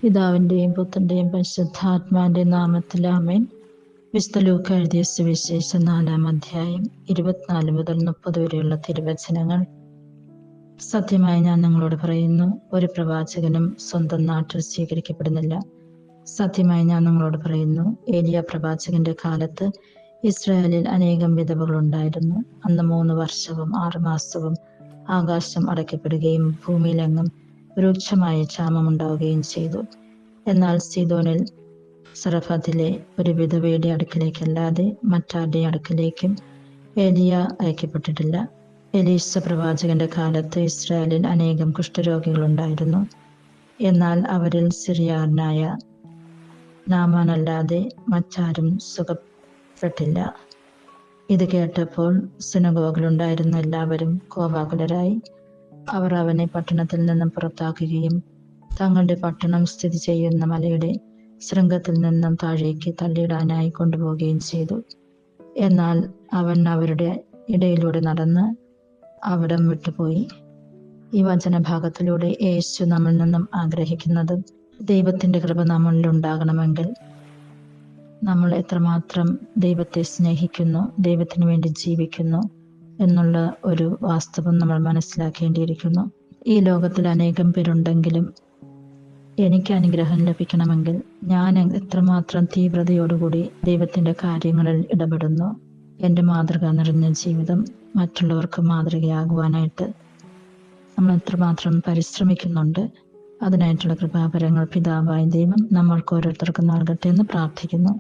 പിതാവിന്റെയും പുത്രന്റെയും പരിശുദ്ധാത്മാവിന്റെ നാമത്തിൽ ആമേൻ. വിശുദ്ധ ലൂക്ക എഴുതിയ സുവിശേഷം 4-ാം അധ്യായം 24 മുതൽ 30 വരെയുള്ള തിരുവചനങ്ങൾ. സത്യമായി ഞാൻ നിങ്ങളോട് പറയുന്നു, ഒരു പ്രവാചകനും സ്വന്തം നാട്ടിൽ സ്വീകരിക്കപ്പെടുന്നില്ല. സത്യമായി ഞാൻ നിങ്ങളോട് പറയുന്നു, ഏലിയ പ്രവാചകന്റെ കാലത്ത് ഇസ്രായേലിൽ അനേകം വിധവകളുണ്ടായിരുന്നു. അന്ന് 3 വർഷവും 6 മാസവും ആകാശം അടയ്ക്കപ്പെടുകയും ഭൂമിയിലെങ്ങും രൂക്ഷമായ ക്ഷാമമുണ്ടാവുകയും ചെയ്തു. എന്നാൽ സീദോനിൽ സറഫത്തിലെ ഒരു വിധവയുടെ അടുക്കലേക്കല്ലാതെ മറ്റാരുടെ അടുക്കലേക്കും ഏലിയ അയക്കപ്പെട്ടിട്ടില്ല. എലീശ പ്രവാചകന്റെ കാലത്ത് ഇസ്രായേലിൽ അനേകം കുഷ്ഠരോഗികളുണ്ടായിരുന്നു. എന്നാൽ അവരിൽ സിറിയാനായ നാമാനല്ലാതെ മറ്റാരും സുഖപ്പെട്ടില്ല. ഇത് കേട്ടപ്പോൾ സിനഗോഗിലുണ്ടായിരുന്ന എല്ലാവരും കോപാകുലരായി. അവർ അവനെ പട്ടണത്തിൽ നിന്നും പുറത്താക്കുകയും തങ്ങളുടെ പട്ടണം സ്ഥിതി ചെയ്യുന്ന മലയുടെ ശൃംഗത്തിൽ നിന്നും താഴേക്ക് തള്ളിയിടാനായി കൊണ്ടുപോവുകയും ചെയ്തു. എന്നാൽ അവൻ അവരുടെ ഇടയിലൂടെ നടന്ന് അവിടം വിട്ടുപോയി. ഈ വചനഭാഗത്തിലൂടെ യേശു നമ്മിൽ നിന്നും ആഗ്രഹിക്കുന്നത്, ദൈവത്തിന്റെ കൃപ നമ്മളിൽ ഉണ്ടാകണമെങ്കിൽ നമ്മൾ എത്രമാത്രം ദൈവത്തെ സ്നേഹിക്കുന്നു, ദൈവത്തിന് വേണ്ടി ജീവിക്കുന്നു എന്നുള്ള ഒരു വാസ്തവം നമ്മൾ മനസ്സിലാക്കേണ്ടിയിരിക്കുന്നു. ഈ ലോകത്തിൽ അനേകം പേരുണ്ടെങ്കിലും എനിക്ക് അനുഗ്രഹം ലഭിക്കണമെങ്കിൽ ഞാൻ എത്രമാത്രം തീവ്രതയോടുകൂടി ദൈവത്തിന്റെ കാര്യങ്ങളിൽ ഇടപെടുന്നു, എൻ്റെ മാതൃക നിറഞ്ഞ ജീവിതം മറ്റുള്ളവർക്ക് മാതൃകയാകുവാനായിട്ട് നമ്മൾ എത്രമാത്രം പരിശ്രമിക്കുന്നുണ്ട്, അതിനായിട്ടുള്ള കൃപാവരങ്ങൾ പിതാവായ ദൈവം നമ്മൾക്ക് ഓരോരുത്തർക്കും നൽകട്ടെ എന്ന് പ്രാർത്ഥിക്കുന്നു.